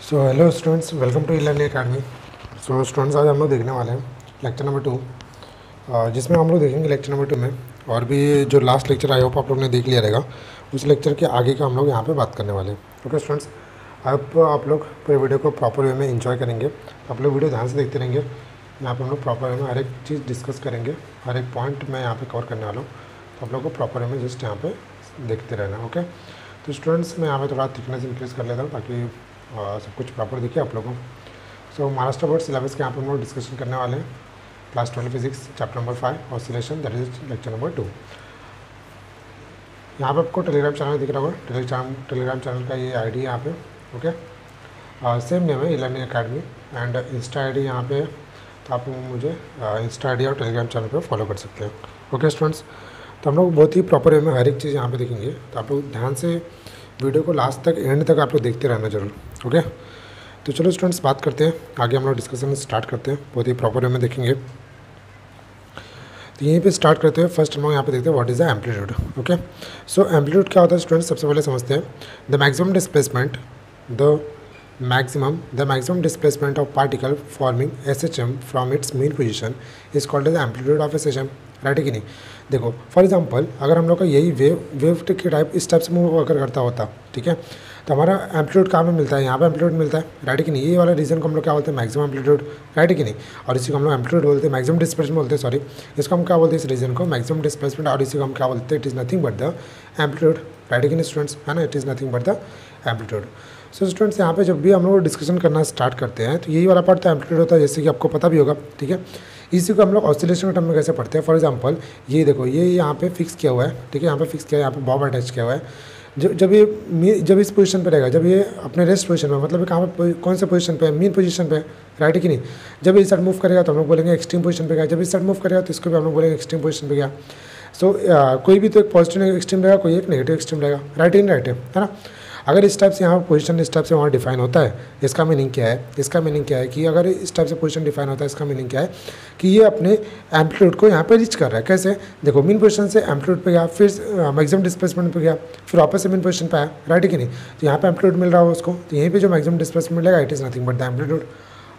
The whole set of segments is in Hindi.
So hello students, welcome to e-learning academy. So students, आज हम लोग देखने वाले हैं लेक्चर नंबर 2, जिसमें हम लोग देखेंगे लेक्चर नंबर 2 में और भी जो लास्ट लेक्चर आई होप आप लोग ने देख लिया रहेगा, उस लेक्चर के आगे का हम लोग यहाँ पे बात करने वाले हैं। ओके स्टूडेंट्स, अब आप लोग पूरे वीडियो को प्रॉपर वे में एंजॉय करेंगे। आप लोग वीडियो ध्यान से देखते रहेंगे। यहाँ पर हम लोग प्रॉपर वे में हर एक चीज़ डिस्कस करेंगे, हर एक पॉइंट मैं यहाँ पर कवर करने वाला हूँ, तो आप लोग को प्रॉपर वे में जस्ट यहाँ पर देखते रहना। ओके, तो स्टूडेंट्स मैं यहाँ पर थोड़ा थिकनेस इंक्रीज़ कर लेता हूँ ताकि सब कुछ प्रॉपर दिखे आप लोगों को। सो महाराष्ट्र बोर्ड सिलेबस के यहाँ पर हम लोग डिस्कशन करने वाले हैं। Class 12 physics chapter number 5 oscillation, that is lecture number 2। यहाँ पे आपको टेलीग्राम चैनल दिख रहा होगा। टेलीग्राम चैनल का ये आईडी है यहाँ पे। ओके, सेम नेम है e-learning academy and insta ID यहाँ पे, तो आप मुझे इंस्टा आईडी और टेलीग्राम चैनल पे फॉलो कर सकते हैं। ओके स्टूडेंट्स, तो हम लोग बहुत ही प्रॉपर वे में हर एक चीज़ यहाँ पे देखेंगे, तो आप लोग ध्यान से वीडियो को लास्ट तक एंड तक आप लोग देखते रहना जरूर। ओके, तो चलो स्टूडेंट्स बात करते हैं आगे, हम लोग डिस्कशन स्टार्ट करते हैं, बहुत ही प्रॉपर वे में देखेंगे। तो यहीं पे स्टार्ट करते हैं। फर्स्ट हम लोग यहाँ पे देखते हैं what is the amplitude. Okay, so amplitude क्या होता है स्टूडेंट्स, सबसे पहले समझते हैं। The maximum displacement of particle forming SHM from its mean position is called as amplitude of SHM। Right है कि नहीं? देखो फॉर एग्जांपल, अगर हम लोग का यही वेव के टाइप इस टाइप से मूव अगर करता होता, ठीक है, तो हमारा एम्पलीट्यूड कहाँ में मिलता है? यहाँ पे एम्पलीट्यूड मिलता है। राइट है कि नहीं? ये वाला रीजन को हम लोग क्या बोलते हैं? Maximum amplitude. राइट है कि नहीं? और इसी को हम लोग एम्पलीट्यूड बोलते हैं, मैक्सिमम डिस्प्लेसमेंट बोलते हैं, सॉरी, इसको हम क्या बोलते हैं? इस रीजन को मैक्सिमम डिस्प्लेसमेंट, और इसी को हम क्या बोलते हैं? It is nothing but the amplitude. Right है कि नहीं स्टूडेंट्स? है ना, it is nothing but the amplitude. So students, यहाँ पे जब भी हम लोग डिस्कशन करना स्टार्ट करते हैं तो यही वाला पार्ट तो एम्पलीट्यूड होता है, जैसे कि आपको पता भी होगा। ठीक है, इसी को हम लोग ऑसिलेशन के टर्म में कैसे पढ़ते हैं? फॉर एग्जांपल ये देखो, ये यहाँ पे फिक्स किया हुआ है, ठीक है, यहाँ पे फिक्स किया है, यहाँ पे बॉब अटैच किया हुआ है। जब इस पोजीशन पे रहेगा, जब ये अपने रेस्ट पोजीशन में, मतलब कहाँ पे, कौन से पोजीशन पे है? मेन पोजीशन पे। राइट है कि नहीं? जब इस साइड मूव करेगा तो हम लोग बोलेंगे एक्सट्रीम पोजीशन पे गया, जब इस साइड मूव करेगा तो इसको भी हम लोग बोलेंगे एक्सट्रीम पोजीशन पे गया। सो कोई भी तो एक पॉजिटिव एक्सट्रीम रहेगा, कोई एक नेगेटिव एक्सट्रीम रहेगा। राइट इन राइट है ना? अगर इस टाइप से यहाँ पोजीशन इस टाइप से वहाँ डिफाइन होता है, इसका मीनिंग क्या है? इसका मीनिंग क्या है कि अगर इस टाइप से पोजीशन डिफाइन होता है, इसका मीनिंग क्या है कि ये अपने एम्पलीट्यूड को यहाँ पे रीच कर रहा है। कैसे? देखो, मेन पोजीशन से एम्पलीट्यूड पे गया, फिर मैक्सिमम डिस्प्लेसमेंट पे गया, फिर वापस से मेन पोजीशन पे आया। राइट है कि नहीं? तो यहाँ पे एम्पलीट्यूड मिल रहा हो उसको, तो यहीं पे जो मैक्सिमम डिस्प्लेसमेंट मिलेगा, it is nothing but the amplitude.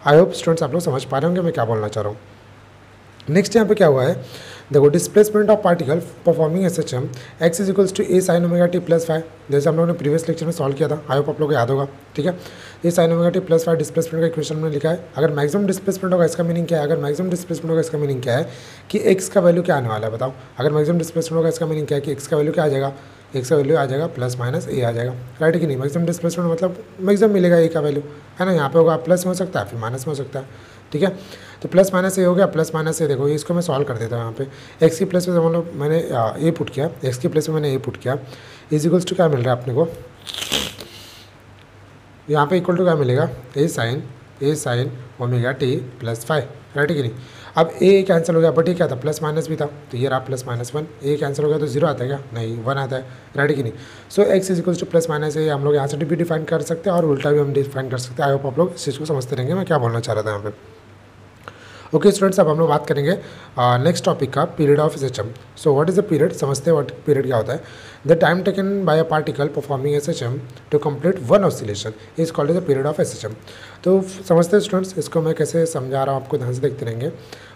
I hope students आप लोग समझ पा रहे होंगे मैं क्या बोलना चाह रहा हूँ। नेक्स्ट यहाँ पे क्या हुआ है, देखो, displacement of particle performing SHM x is equals to a sin omega t plus 5, जैसे हम लोगों ने प्रीवियस लेक्चर में सॉल्व किया था। आई होप आप लोगों को याद होगा। ठीक है, a sin omega t plus 5 displacement का इक्वेशन में लिखा है। अगर मैक्सिमम डिस्प्लेसमेंट होगा, इसका मीनिंग क्या है? अगर मैक्सिमम डिस्प्लेसमेंट होगा, इसका मीनिंग क्या है कि x का वैल्यू क्या आने वाला है? बताओ। अगर मैक्सिमम डिस्प्लेसमेंट होगा, इसका मीनिंग क्या है कि x का वैल्यू क्या आ जाएगा? x का वैल्यू आ जाएगा प्लस माइनस a आ जाएगा। राइट है कि नहीं? मैक्सिमम डिस्प्लेसमेंट मतलब मैक्सिमम मिलेगा a का वैल्यू, है ना? यहाँ पे होगा प्लस में हो सकता है, फिर माइनस में हो सकता है। ठीक है, तो प्लस माइनस ए हो गया, प्लस माइनस ए। देखो इसको मैं सॉल्व कर देता हूँ। यहाँ पे एक्स की प्लेस में मतलब मैंने ए पुट किया, एक्स की प्लेस में मैंने ए पुट किया, इज इक्वल्स टू क्या मिल रहा है अपने को? यहाँ पे इक्वल टू क्या मिलेगा? A sine omega T plus 5। Right है कि नहीं? अब ए कैंसिल हो गया, बट ये क्या था? प्लस माइनस भी था, तो ये रहा प्लस माइनस 1। ए कैंसिल हो गया तो 0 आता है क्या? नहीं, 1 आता है। राइट है कि नहीं? So x is equals to plus minus A हम लोग यहाँ से भी डिफाइन कर सकते हैं और उल्टा भी हम डिफाइन कर सकते हैं। आई होप आप लोग इस चीज़ को समझते रहेंगे मैं क्या बोलना चाह रहा था यहाँ पे। ओके स्टूडेंट्स, अब हम लोग बात करेंगे नेक्स्ट टॉपिक का, period of SHM। So what is the period? समझते हैं व्हाट पीरियड क्या होता है। The time taken by a particle performing SHM to complete one oscillation is called as the period of SHM। तो समझते हैं स्टूडेंट्स, इसको मैं कैसे समझा रहा हूँ आपको, ध्यान से देखते रहेंगे।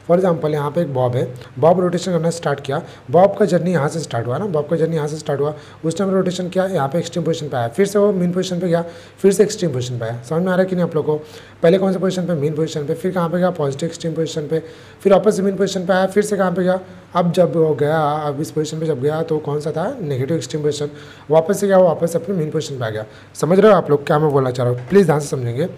फॉर एग्जाम्पल यहाँ पे एक बॉब है, बॉब रोटेशन करना स्टार्ट किया, बॉब का जर्नी यहाँ से स्टार्ट हुआ ना, बॉब का जर्नी यहाँ से स्टार्ट हुआ, उस टाइम रोटेशन किया, यहाँ पे एक्सट्रीम पोजीशन पे आया, फिर से वो मेन पोजीशन पे गया, फिर से एक्सट्रीम पोजीशन पे आया। समझ में आ रहा है कि नहीं आप लोग को? पहले कौन से पोजीशन पे? मेन पोजीशन पे, फिर कहाँ पे गया? पॉजिटिव एक्सट्रीम पोजीशन पे, फिर वापस से मेन पोजीशन पे आया, फिर से कहाँ पे गया? अब जब हो गया, अब इस पोजीशन पे जब गया तो कौन सा था? Negative extreme position. वापस से गया, वापस अपने मेन पोजीशन पे आ गया। समझ रहे हो आप लोग क्या मैं बोलना चाह रहा हूँ? प्लीज़ ध्यान से समझेंगे।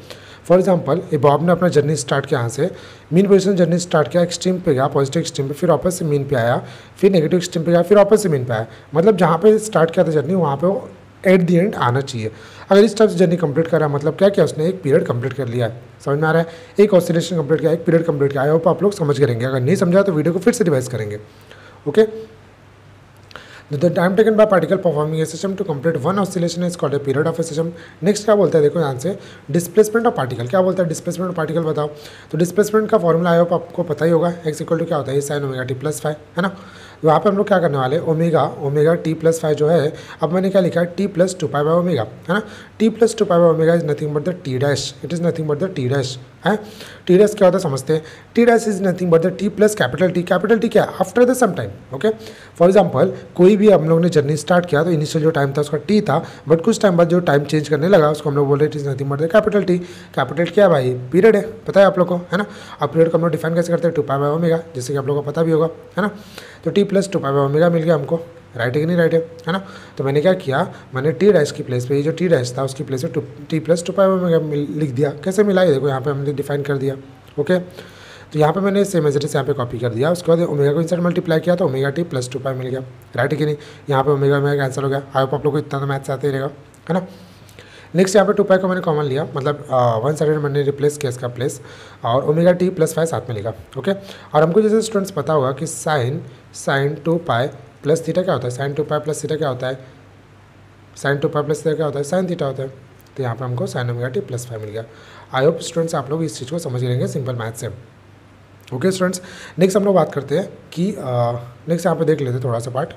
फॉर एग्जाम्पल, ये बॉब ने अपना जर्नी स्टार्ट किया, यहाँ से मेन पोजीशन जर्नी स्टार्ट किया, एक्सट्रीम पे गया, पॉजिटिव एक्सट्रीम पे, फिर वापस से मेन पे आया, फिर नेगेटिव एक्सट्रीम पे गया, फिर वापस से मेन पे आया। मतलब जहाँ पे स्टार्ट किया था जर्नी, वहाँ पे वो एट दी एंड आना चाहिए। अगर इस टाइप से जर्नी कंप्लीट करा, मतलब क्या किया उसने? एक पीरियड कंप्लीट कर लिया है। समझ में आ रहा है? एक ऑसिलेशन कंप्लीट किया, एक पीरियड कंप्लीट किया। आई होप आप लोग समझ करेंगे। अगर नहीं समझा तो वीडियो को फिर से रिवाइज करेंगे। Okay, The time taken by particle performing SHM to complete one oscillation is called a period of SHM। Next क्या बोलता है? देखो यहाँ से डिस्प्लेसमेंट ऑफ पार्टिकल। क्या बोलता है? डिस्प्लेसमेंट ऑफ पार्टिकल बताओ। तो डिस्प्लेसमेंट का फॉर्मूला आया आपको पता ही होगा, एक्स इक्वल टू क्या होता है? ए साइन ओमेगा टी प्लस 5, है ना? यहाँ पे हम लोग क्या करने वाले, ओमेगा ओमेगा टी प्लस 5 जो है, अब मैंने क्या लिखा है t plus 2 pi by omega, है ना। T plus 2 pi by omega is nothing but the t dash, it is nothing but the t dash है। टी डैश क्या होता है समझते हैं, t dash is nothing but the t plus capital T क्या है, after the some time. Okay, for example कोई भी हम लोग ने जर्नी स्टार्ट किया तो इनिशियल जो टाइम था उसका टी था, बट कुछ टाइम बाद जो टाइम चेंज करने लगा उसको हम लोग बोल रहे it is nothing but the capital T. Capital क्या है भाई, पीरियड है, पता है आप लोग को, है ना। अब पीरियड को हम लोग डिफाइन कैसे करते हैं, 2 पाई बाय ओमेगा, जैसे कि आप लोगों को पता भी होगा, है ना। तो T plus 2 pi by omega मिल गया हमको, राइट है कि नहीं, राइट है ना। तो मैंने क्या किया, मैंने टी डैश की प्लेस पे ये जो टी डैश था उसकी प्लेस पे T plus 2 pi by omega लिख दिया। कैसे मिला ये देखो, यहाँ पे हमने डिफाइन कर दिया। ओके, तो यहाँ पे मैंने सेम एज इट इज यहाँ पे कॉपी कर दिया, उसके बाद ओमेगा को इनसाइड मल्टीप्लाई किया तो ओमेगा टी प्लस 2 पाई मिल गया, राइट है कि नहीं। यहाँ पे ओमेगा ओमेगा कैंसिल हो गया। आई होप आप लोग को इतना तो मैथ्स आते ही रहेगा, है ना। नेक्स्ट यहाँ पे 2 पाई को मैंने कॉमन लिया, मतलब वन साइड मैंने रिप्लेस किया इसका प्लेस, और ओमेगा टी प्लस 5 साथ में लिखा। ओके, और हमको जैसे स्टूडेंट्स पता होगा कि साइन 2 पाई प्लस थीटा क्या होता है, साइन 2 पाई प्लस थीटा क्या होता है, साइन 2 पाई प्लस थीटा क्या होता है, साइन थीटा होता है। तो यहाँ पे हमको साइन ओमेगा टी प्लस 5 मिल गया। आई होप स्टूडेंट्स आप लोग इस चीज़ को समझ लेंगे सिंपल मैथ से। ओके स्टूडेंट्स, नेक्स्ट हम लोग बात करते हैं कि नेक्स्ट यहाँ पे देख लेते हैं थोड़ा सा पार्ट।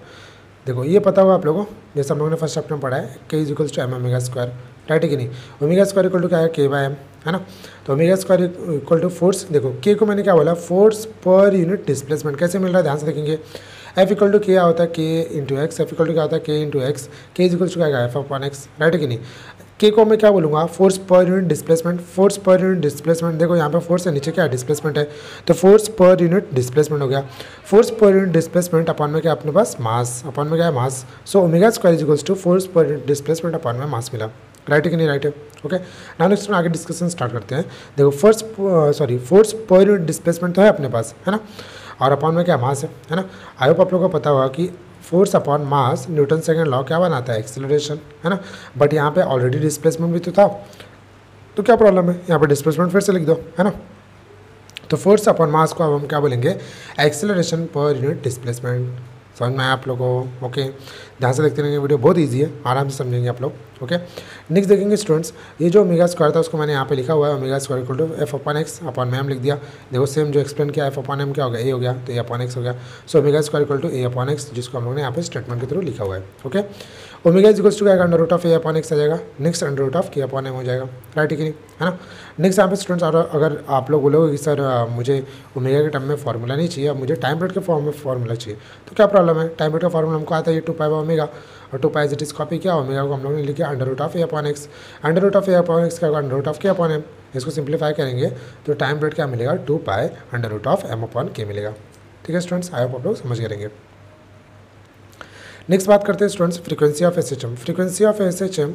देखो ये पता होगा आप लोगों को, जैसे हम लोगों ने फर्स्ट चैप्टर में पढ़ा है k is equals to m omega square, right है कि नहीं। ओमेगा स्क्वायर इक्वल टू क्या है, के बाय एम, है ना। तो omega square equal to force, देखो के को मैंने क्या बोला, फोर्स पर यूनिट डिस्प्लेसमेंट। कैसे मिल रहा है ध्यान से देखेंगे, एफ इक्वल टू क्या होता है, k into x, f equal to क्या होता है, k into x, k is equal to क्या आएगा, एफ अपॉन एक्स, राइट है कि नहीं। के को मैं क्या बोलूँगा, force per unit displacement, force per unit displacement. देखो यहाँ पे फोर्स है, नीचे क्या है, डिस्प्लेसमेंट है, तो फोर्स पर यूनिट डिस्प्लेसमेंट हो गया। Force per unit displacement upon में क्या अपने पास, मास, अपॉन में क्या है, mass. So omega square is equals to force per unit displacement upon में मास मिला, राइट है कि नहीं, राइट है। ओके, नाउ नेक्स्ट आगे डिस्कशन स्टार्ट करते हैं। देखो फोर्स पर यूनिट डिस्प्लेसमेंट तो है अपने पास, है ना, और अपॉन में क्या मास है ना। आई होप आप लोगों को पता होगा कि force upon mass Newton second law क्या बनाता है, एक्सेलरेशन, है ना। बट यहाँ पे ऑलरेडी डिस्प्लेसमेंट भी तो था, तो क्या प्रॉब्लम है, यहाँ पे डिस्प्लेसमेंट फिर से लिख दो, है ना। तो फोर्स अपॉन मास को अब हम क्या बोलेंगे, एक्सेलरेशन पर यूनिट डिस्प्लेसमेंट। समझ में आया आप लोगों को। ओके, ध्यान से देखते रहेंगे, वीडियो बहुत इजी है, आराम से समझेंगे आप लोग। ओके, नेक्स्ट देखेंगे स्टूडेंट्स, ये जो ओमेगा स्क्वायर था उसको मैंने यहाँ पे लिखा हुआ है, omega square equal to f upon x upon में एम लिख दिया। देखो सेम जो एक्सप्लेन किया, एफ अपॉन एम क्या हो गया, ए हो गया, तो ए अपॉन एक्स हो गया। So omega square equal to a upon x, जिसको हम लोगों ने यहाँ पे स्टेटमेंट के थ्रू लिखा हुआ है। Okay, omega is equals to क्या, under root of A upon X आ जाएगा, नेक्स्ट अंडर रूट ऑफ के अपॉन एम हो जाएगा, राइट है कि नहीं, है ना। नेक्स्ट यहाँ पे स्टूडेंट्स, और अगर आप लोग बोलोगे कि सर मुझे ओमेगा के टर्म में फॉर्मूला नहीं चाहिए, अब मुझे टाइम पीरियड के फॉर्म में फॉर्मूला चाहिए, तो क्या प्रॉब्लम है, टाइम पीरियड का फॉर्मूला हमको आता है ये 2 पाई बाय ओमेगा, और 2 पाई इट इज कॉपी किया, ओमेगा को हम लोग ने लिखा under root of A upon x, under root of A upon x का अंडर रूट ऑफ के अपॉन एम। इसको सिंप्लीफाई करेंगे तो टाइम पीरियड क्या मिलेगा, 2 pi under root of m upon k मिलेगा। ठीक है स्टूडेंट्स, आई होप आप लोग समझ करेंगे। नेक्स्ट बात करते हैं students, frequency of SHM. Frequency of SHM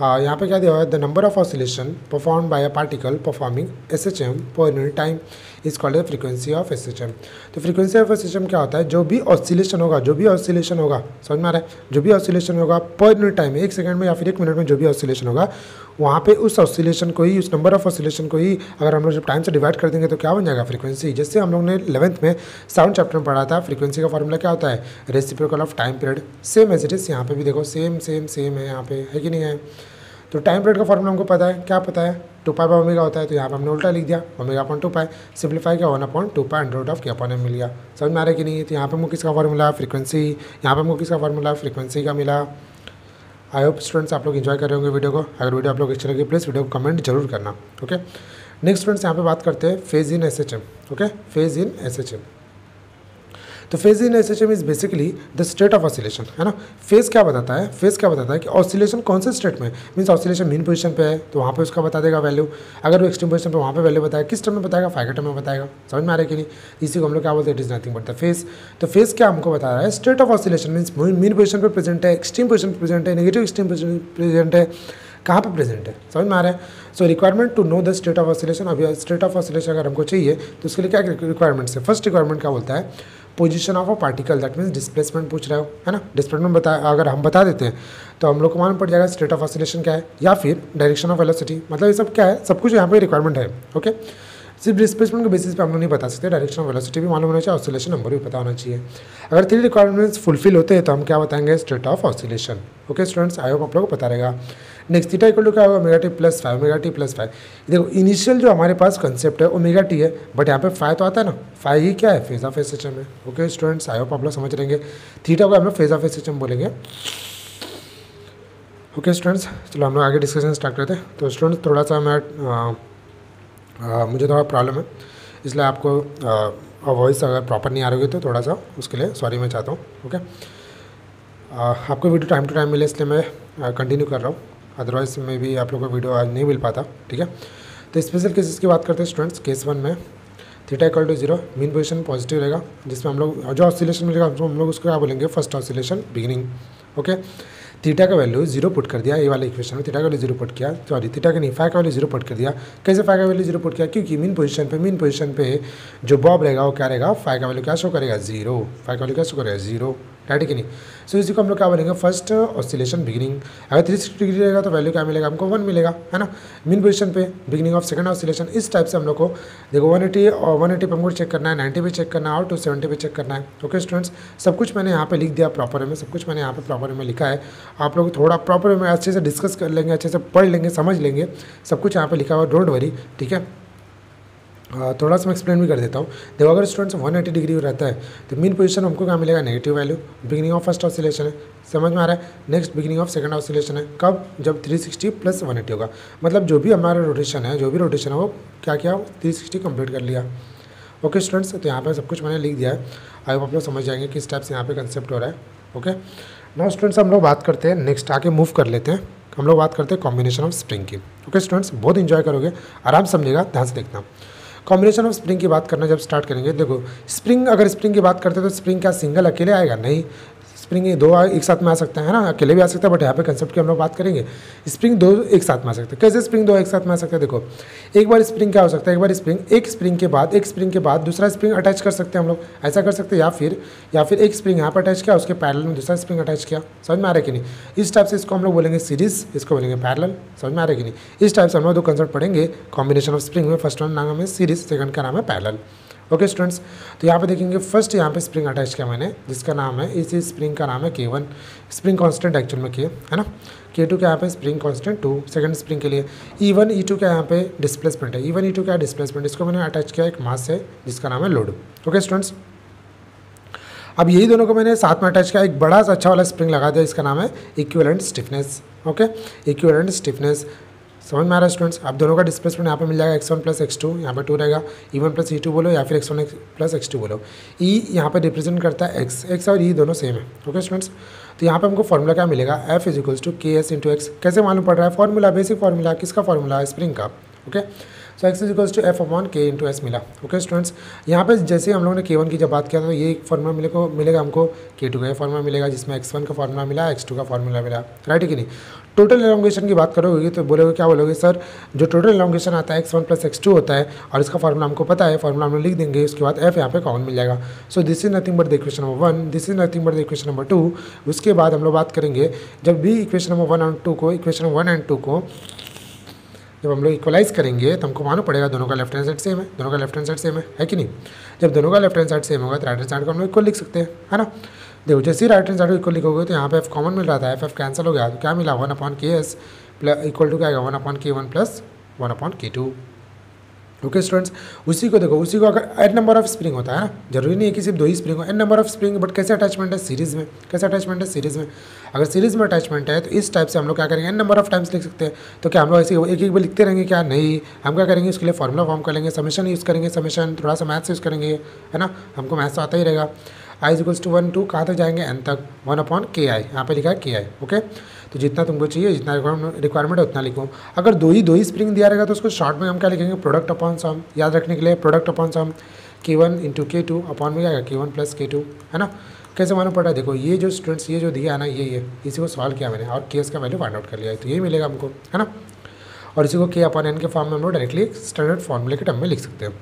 यहाँ पे क्या दिया हुआ है, the number of oscillation perform by a particle performing SHM per unit time is called the frequency of SHM. तो फ्रीक्वेंसी ऑफ एसएचएम क्या होता है, जो भी ऑसिलेशन होगा, समझ में आ रहा है, जो भी ऑसिलेशन होगा पर यूनिट टाइम, 1 सेकंड में या फिर 1 मिनट में जो भी ऑसिलेशन होगा, वहाँ पे उस ऑसिलेशन को ही, उस नंबर ऑफ ऑसिलेशन को ही अगर हम लोग जब टाइम से डिवाइड कर देंगे तो क्या बन जाएगा, फ्रीक्वेंसी। जैसे हम लोग ने 11th में साउंड चैप्टर में पढ़ा था, फ्रीक्वेंसी का फॉर्मूला क्या होता है, reciprocal of time period. Same as it is यहाँ पे भी देखो, सेम है यहाँ पे, है कि नहीं है। तो टाइम पीरियड का फॉर्मूला हमको पता है, क्या पता है, 2 पाई बाय ओमेगा होता है, तो यहाँ पे हमने उल्टा लिख दिया, ओमेगा अपॉन 2 पाई, सिंप्लीफाई किया 1 upon 2 pi under root of के अपॉन एम मिल गया। समझ में आ रहा है कि नहीं। तो यहाँ पे हमको किसका फॉर्मूला, फ्रीक्वेंसी, यहाँ पे हमको किसका फॉर्मूला, फ्रीक्वेंसी का मिला। आई होप स्टूडेंट्स आप लोग एंजॉय कर रहे होंगे वीडियो को। अगर वीडियो आप लोग अच्छी लगी प्लीज़ वीडियो को कमेंट जरूर करना। ओके, नेक्स्ट स्टूडेंट्स यहाँ पे बात करते हैं phase in SHM. Okay, phase in SHM. तो phase in SHM is basically the state of oscillation, है ना। फेज क्या बताता है, फेज क्या बताता है कि ऑसिलेशन कौन से स्टेट में, मीन्स ऑसिलेशन मीन पोजीशन पे है तो वहाँ पे उसका बता देगा वैल्यू, अगर वो एक्सट्रीम पोजीशन पे वहाँ पे वैल्यू बताएगा, किस टर्म में बताएगा, फाइव के टर्म में बताएगा। समझ में आ रहा है कि नहीं। इसी को हम लोग क्या बोलते हैं, it is nothing but the phase. तो फेज क्या हमको बता रहा है, state of oscillation means mean position पे प्रेजेंट है, एक्सट्रीम पोजीशन पे प्रेजेंट है, नेगेटिव एक्सट्रीम पोजीशन प्रेजेंट है, कहाँ पे प्रेजेंट है। समझ में आ रहा है। So requirement to know the state of oscillation. अभी स्टेट ऑफ ऑसिलेशन अगर हमको चाहिए तो उसके लिए क्या रिक्वायरमेंट्स है। फर्स्ट रिक्वायरमेंट क्या बोलता है, position of a particle, that means displacement पूछ रहे हो, है ना। डिस्प्लेसमेंट अगर हम बता देते हैं तो हम लोग को मालूम पड़ जाएगा स्टेट ऑफ ऑसिलेशन क्या है, या फिर डायरेक्शन ऑफ वेलोसिटी। मतलब ये सब क्या है, सब कुछ यहाँ पे रिक्वायरमेंट है। ओके, सिर्फ डिस्प्लेसमेंट के बेसिस पे हम लोग नहीं बता सकते, डायरेक्शन ऑफ वेलोसिटी भी मालूम होना चाहिए, ऑसिलेशन नंबर भी पता होना चाहिए। अगर 3 रिक्वायरमेंट्स फुलफिल होते हैं तो हम क्या बताएंगे, state of oscillation. Okay students, I hope आप लोगों को पता रहेगा। नेक्स्ट थीटा इक्वल टू क्या होगा, omega T plus five, omega T plus five. देखो इनिशियल जो हमारे पास कंसेप्ट है ओमेगा टी है, बट यहाँ पे फाइव तो आता है ना, फाइव ही क्या है, phase of S H M है। ओके स्टूडेंट्स, आई होप आप लोग समझ रहेंगे। थीटा को हम लोग phase of S H M बोलेंगे। ओके स्टूडेंट्स, चलो हम लोग आगे डिस्कशन स्टार्ट करते हैं। तो स्टूडेंट्स थोड़ा सा मुझे थोड़ा प्रॉब्लम है, इसलिए आपको वॉइस अगर प्रॉपर नहीं आ रही है तो थोड़ा सा उसके लिए सॉरी मैं चाहता हूँ। ओके, आपको वीडियो टाइम टू टाइम मिले इसलिए मैं कंटिन्यू कर रहा हूँ, अदरवाइज में भी आप लोगों को वीडियो आज नहीं मिल पाता। ठीक है, तो स्पेशल केसेस की बात करते हैं स्टूडेंट्स। केस 1 में theta equal to 0, mean position positive रहेगा, जिसमें हम लोग जो ऑसिलेशन मिलेगा हम लोग उसको क्या बोलेंगे, first oscillation beginning. Okay, theta का वैल्यू 0 पुट कर दिया, ये वाले इक्वेशन में थीटा का वैल्यू 0 पुट किया, सॉरी थीटा का नहीं, फाइव का वैल्यू 0 पुट कर दिया। कैसे फाइव का वैल्यू 0 पुट किया, क्योंकि मीन पोजीशन पे जो बॉब रहेगा वो क्या रहेगा, फाइव का वैल्यू क्या शो करेगा, 0, फाइव का वैल्यू क्या शो करेगा, 0, राइट है कि नहीं। सो इसी को हम लोग क्या बोलेंगे, फर्स्ट ऑसिलेशन बिगिनिंग। अगर 360 डिग्री रहेगा तो वैल्यू क्या मिलेगा हमको, 1 मिलेगा, है ना। मीन पोजीशन पे बिगिनिंग ऑफ सेकंड ऑसिलेशन, इस टाइप से हम लोग को देखो 180 और 180 पे हमको चेक करना है, 90 पे चेक करना है और 270 पे चेक करना है। ओके स्टूडेंट्स, सब कुछ मैंने यहाँ पे लिख दिया प्रॉपर में, सब कुछ मैंने यहाँ पे प्रॉपर में लिखा है। आप लोग थोड़ा प्रॉपर में अच्छे से डिस्कस कर लेंगे, अच्छे से पढ़ लेंगे, समझ लेंगे, सब कुछ यहाँ पे लिखा हुआ, डोंट वरी। ठीक है, थोड़ा सा मैं एक्सप्लेन भी कर देता हूँ। देखो अगर स्टूडेंट्स 180 डिग्री रहता है तो मीन पोजीशन हमको क्या मिलेगा, negative value, beginning of first oscillation है, समझ में आ रहा है। Next beginning of second oscillation है, कब, जब 360 प्लस 180 होगा, मतलब जो भी हमारा रोटेशन है, जो भी रोटेशन है वो क्या किया, 360 कंप्लीट कर लिया। ओके स्टूडेंट्स, तो यहाँ पर सब कुछ मैंने लिख दिया है, आई होप आप लोग समझ जाएंगे किस टाइप से यहाँ पे कंसेप्ट हो रहा है। ओके, नाउ स्टूडेंट्स हम लोग बात करते हैं, नेक्स्ट आके मूव कर लेते हैं, हम लोग बात करते हैं कॉम्बिनेशन ऑफ स्प्रिंग की। ओके स्टूडेंट्स, बहुत इंजॉय करोगे, आराम से समझेगा, ध्यान से देखना। कॉम्बिनेशन ऑफ स्प्रिंग की बात करना जब स्टार्ट करेंगे, देखो स्प्रिंग, अगर स्प्रिंग की बात करते हैं तो स्प्रिंग क्या सिंगल अकेले आएगा, नहीं, स्प्रिंग ये 2 एक साथ में आ सकता है ना, अकेले भी आ सकता है, बट यहाँ पे कंसेप्ट की हम लोग बात करेंगे, स्प्रिंग 2 एक साथ में आ सकते हैं। कैसे स्प्रिंग 2 एक साथ में आ सकते हैं, देखो एक बार स्प्रिंग क्या हो सकता है, एक बार स्प्रिंग एक स्प्रिंग के बाद दूसरा स्प्रिंग अटैच कर सकते हैं हम लोग, ऐसा कर सकते हैं, या फिर एक स्प्रिंग यहाँ पर अटैच किया, उसके पैरेलल में दूसरा स्प्रिंग अटैच किया, समझ में आ रहा है कि नहीं। इस टाइप से इसको हम लोग बोलेंगे सीरीज, इसको बोलेंगे पैरेलल, समझ में आ रहा है कि नहीं। इस टाइप से हम लोग 2 कंसेप्ट पढ़ेंगे कॉम्बिनेशन ऑफ स्प्रिंग में, फर्स्ट वन नाम है सीरीज, सेकंड का नाम है पैरेलल। ओके स्टूडेंट्स, तो यहाँ पे देखेंगे फर्स्ट यहाँ पे स्प्रिंग अटैच किया मैंने, जिसका नाम है, इसी स्प्रिंग का नाम है K1, स्प्रिंग कांस्टेंट एक्चुअल में K है ना, K2 का यहाँ पे स्प्रिंग कांस्टेंट 2, सेकंड स्प्रिंग के लिए E1 E2 का यहाँ पे डिस्प्लेसमेंट है, E1 E2 का डिस्प्लेसमेंट, इसको मैंने अटैच किया एक मास से जिसका नाम है लोड। ओके स्टूडेंट्स, अब यही दोनों को मैंने साथ में अटैच किया, एक बड़ा सा अच्छा वाला स्प्रिंग लगा दिया, इसका नाम है equivalent stiffness. Okay, equivalent stiffness, समझ में आ रहा है स्टूडेंट्स। आप दोनों का डिस्प्लेसमेंट यहाँ पे मिल जाएगा, x1 प्लस x2, यहाँ पे 2 रहेगा, E1 प्लस E2 बोलो या फिर x1 प्लस x2 बोलो। E यहाँ पे रिप्रेजेंट करता है x और E दोनों सेम है। ओके स्टूडेंट्स, तो यहाँ पे हमको फॉर्मूला क्या मिलेगा, F is equals to KS into x. कैसे मालूम पड़ रहा है, फॉर्मूला, बेसिक फॉर्मूला, किसका फॉर्मूला है, स्प्रिंग का। Okay, so x is equals to F upon K into S मिला। ओके स्टूडेंट्स, यहाँ पे जैसे हम लोगों ने K1 की जब बात किया तो ये फॉर्मूला मिलेगा हमको, K2 का ये फॉर्मूला मिलेगा, जिसमें x1 का फॉर्मूला मिला, x2 का फॉर्मूला मिला, राइट है कि नहीं। टोटल एलोंगेशन की बात करोगे तो बोलोगे, क्या बोलोगे सर, जो टोटल एलोंगेशन आता है x1 प्लस x2 होता है, और इसका फॉर्मूला हमको पता है, फॉर्मूला हम लिख देंगे, उसके बाद F यहाँ पे कॉमन मिल जाएगा। सो this is nothing but the equation number 1, this is nothing but the equation number 2। उसके बाद हम लोग बात करेंगे, जब भी इक्वेशन नंबर 1 और 2 को, इक्वेशन 1 एंड 2 को जब हम लोग इक्वलाइज करेंगे तो हमको मालूम पड़ेगा दोनों का लेफ्ट हैंड साइड सेम है, दोनों का लेफ्ट हैंड साइड सेम है कि नहीं। जब दोनों का लेफ्ट हैंड साइड सेम होगा तो राइट हैंड साइड को हम लोग इक्वल लिख सकते हैं, है ना। देखो जैसे ही राइट हैंड साइड को इक्वल लिखोगे तो यहाँ पे F कॉमन मिल रहा था, F कैंसिल हो गया, तो क्या मिला, 1 upon KS plus equal to क्या आएगा, 1 upon K1 plus 1 upon K2। Okay students, उसी को देखो, उसी को अगर एन नंबर ऑफ स्प्रिंग होता है ना, जरूरी नहीं है कि सिर्फ 2 ही स्प्रिंग हो, n number of spring, but कैसे अटैचमेंट है, सीरीज में। कैसे अटैचमेंट है, सीरीज में। अगर सीरीज में अटैचमेंट है तो इस टाइप से हम लोग क्या करेंगे, एन नंबर ऑफ टाइम्स लिख सकते हैं। तो क्या हम लोग ऐसे एक एक बार लिखते रहेंगे, क्या नहीं, हम क्या करेंगे, उसके लिए फॉर्मूला फॉर्म कर लेंगे, समेशन यूज़ करेंगे, समेशन थोड़ा सा मैथ्स यूज़ करेंगे, है ना, हमको मैथ्स तो आता ही रहेगा। आई इज इक्वल्स टू 1 2 कहाँ तक जाएंगे, एन तक, 1 अपॉन KI, यहाँ पे लिखा है KI। ओके, तो जितना तुमको चाहिए, जितना रिक्वायरमेंट है उतना लिखो। अगर दो ही स्प्रिंग दिया रहेगा तो उसको शॉर्ट में हम क्या लिखेंगे, प्रोडक्ट अपॉन सम, याद रखने के लिए प्रोडक्ट अपॉन सम, K1 इंटू K2 अपॉन में जाएगा K1 प्लस K2, है ना। कैसे मालूम पड़ा है, देखो ये जो स्टूडेंट्स ये जो दिया है ना, ये इसी को सॉल्व किया मैंने और केस का वैल्यू फाइंड आउट कर लिया है, तो यही मिलेगा हमको, है ना। और इसी को K अपॉन N के फॉर्म में हम लोग डायरेक्टली स्टैंडर्ड फॉर्मूले के टर्म में लिख सकते हैं।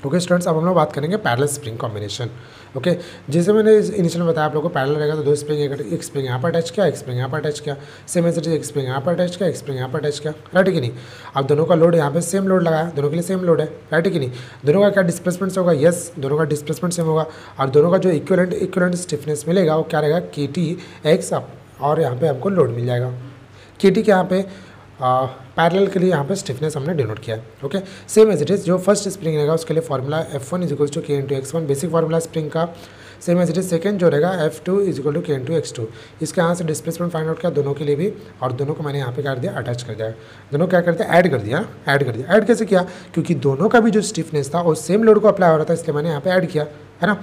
ओके स्टूडेंट्स, अब हम लोग बात करेंगे पैरेलल स्प्रिंग कॉम्बिनेशन। ओके, जैसे मैंने इनिशियल में बताया आप लोगों को पैरेलल रहेगा तो दो स्प्रिंग, एक स्प्रिंग यहाँ पर अटैच किया, एक स्प्रिंग यहाँ पर अटैच किया, सेम एज इट इज एक स्प्रिंग यहाँ पर अटैच किया, एक स्प्रिंग यहाँ पर अटैच किया, राइट है कि नहीं। अब दोनों का लोड यहाँ पे सेम लोड लगाया, दोनों के लिए सेम लोड है, राइट है कि नहीं। दोनों का क्या डिस्प्लेसमेंट होगा, यस दोनों का डिस्प्लेसमेंट सेम होगा, और दोनों का जो इक्विवेलेंट स्टिफनेस मिलेगा वो क्या रहेगा, KT(x) और यहाँ पे हमको लोड मिल जाएगा। KT के यहाँ पे पैरेलल के लिए यहाँ पे स्टिफनेस हमने डिनोट किया है। Okay, same as it is जो फर्स्ट स्प्रिंग रहेगा उसके लिए formula F1 = K×X1, basic formula spring का। Same as it is second जो रहेगा F2 = K×X2। इसके यहाँ से डिस्प्लेसमेंट फाइंड आउट किया दोनों के लिए भी, और दोनों को मैंने यहाँ पे कर दिया अटैच कर दिया, दोनों क्या कर दिया, ऐड कर दिया। ऐड कैसे किया, क्योंकि दोनों का भी जो स्टिफनेस था और सेम लोड को अप्लाई हो रहा था, इसलिए मैंने यहाँ पे ऐड किया, है ना।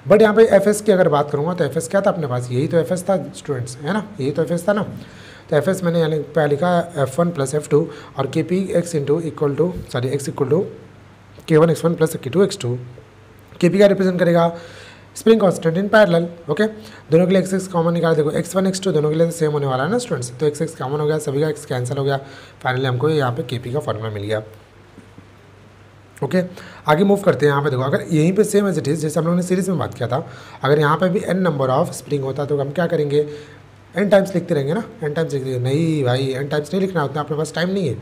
बट यहाँ पे FS की अगर बात करूँगा तो FS क्या था अपने पास, यही तो FS था स्टूडेंट्स, है ना, यही तो FS था ना। तो FS मैंने यहाँ पे लिखा F1 + F2 और KP(x) x = K1x1 + K2x2। KP का रिप्रेजेंट करेगा spring constant in parallel. Okay, दोनों के लिए x कॉमन निकाला, देखो x1 x2 दोनों के लिए सेम होने वाला है ना स्टूडेंट्स, तो x कॉमन हो गया, सभी का x कैंसिल हो गया, फाइनली हमको यहाँ पे KP का फॉर्मूला मिल गया। ओके, आगे मूव करते हैं। यहाँ पे देखो, अगर यहीं पे सेम एज इट इज़ जैसे हम लोगों ने सीरीज में बात किया था, अगर यहाँ पे भी n नंबर ऑफ स्प्रिंग होता तो हम क्या करेंगे, n टाइम्स लिखते रहेंगे ना, n टाइम्स लिखते, नहीं भाई n टाइम्स नहीं लिखना, उतना अपने पास टाइम नहीं है।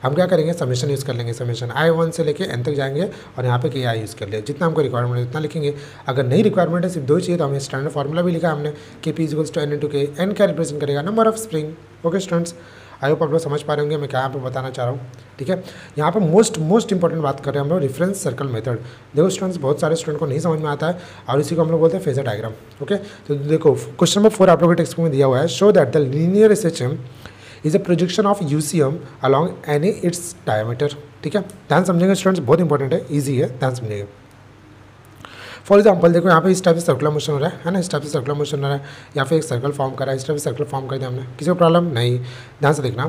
हम क्या करेंगे, समेशन यूज़ कर लेंगे, समेशन I1 से लेके n तक जाएंगे और यहाँ पे KI यूज़ कर लिया, जितना हमको रिक्वायरमेंट है उतना लिखेंगे। अगर नहीं रिक्वायरमेंट है, सिर्फ दो चाहिए, तो हमें स्टैंडर्ड फार्मूला भी लिखा है हमने, KP = N×K। n क्या रिप्रेजेंट करेगा, number of spring. Okay students, I hope आप लोग समझ पा रहे होंगे मैं क्या यहाँ पे बताना चाह रहा हूँ, ठीक है। यहाँ पे मोस्ट इंपॉर्टेंट बात कर रहे हैं हम लोग रेफरेंस सर्कल मेथड। देखो स्टूडेंट्स, बहुत सारे स्टूडेंट को नहीं समझ में आता है और इसी को हम लोग बोलते हैं फेजर डायग्राम। ओके, तो देखो क्वेश्चन नंबर 4 आप लोगों के टेक्स्ट बुक में दिया हुआ है, show that the linear SHM is a projection of UCM along any its diameter. ठीक है, ध्यान समझेंगे स्टूडेंट्स, बहुत इंपॉर्टेंट है, ईजी है, ध्यान समझिएगा। फॉर एग्जाम्पल देखो यहाँ पे इस टाइप से सर्कुलर मोशन हो रहा है ना, इस टाइप से सर्कुलर मोशन हो रहा है, या फिर एक सर्कल फॉर्म कर रहा है, इस टाइप से सर्कल फॉर्म कर दिया हमने, किसी को प्रॉब्लम नहीं, ध्यान से देखना।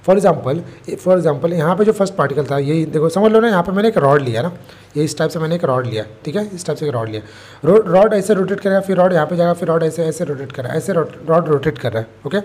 फॉर एग्जाम्पल यहाँ पे जो फर्स्ट पार्टिकल था, यही देखो समझ लो ना, यहाँ पे मैंने एक रॉड लिया ना, ये इस टाइप से मैंने एक रॉड लिया, ठीक है, इस टाइप से एक रॉड लिया, रॉड ऐसे रोटेट करेगा, फिर रॉड यहाँ पे जाएगा, फिर रॉड ऐसे रोटेट कर रहा है, ऐसे रॉड रोटेट कर रहा है। ओके,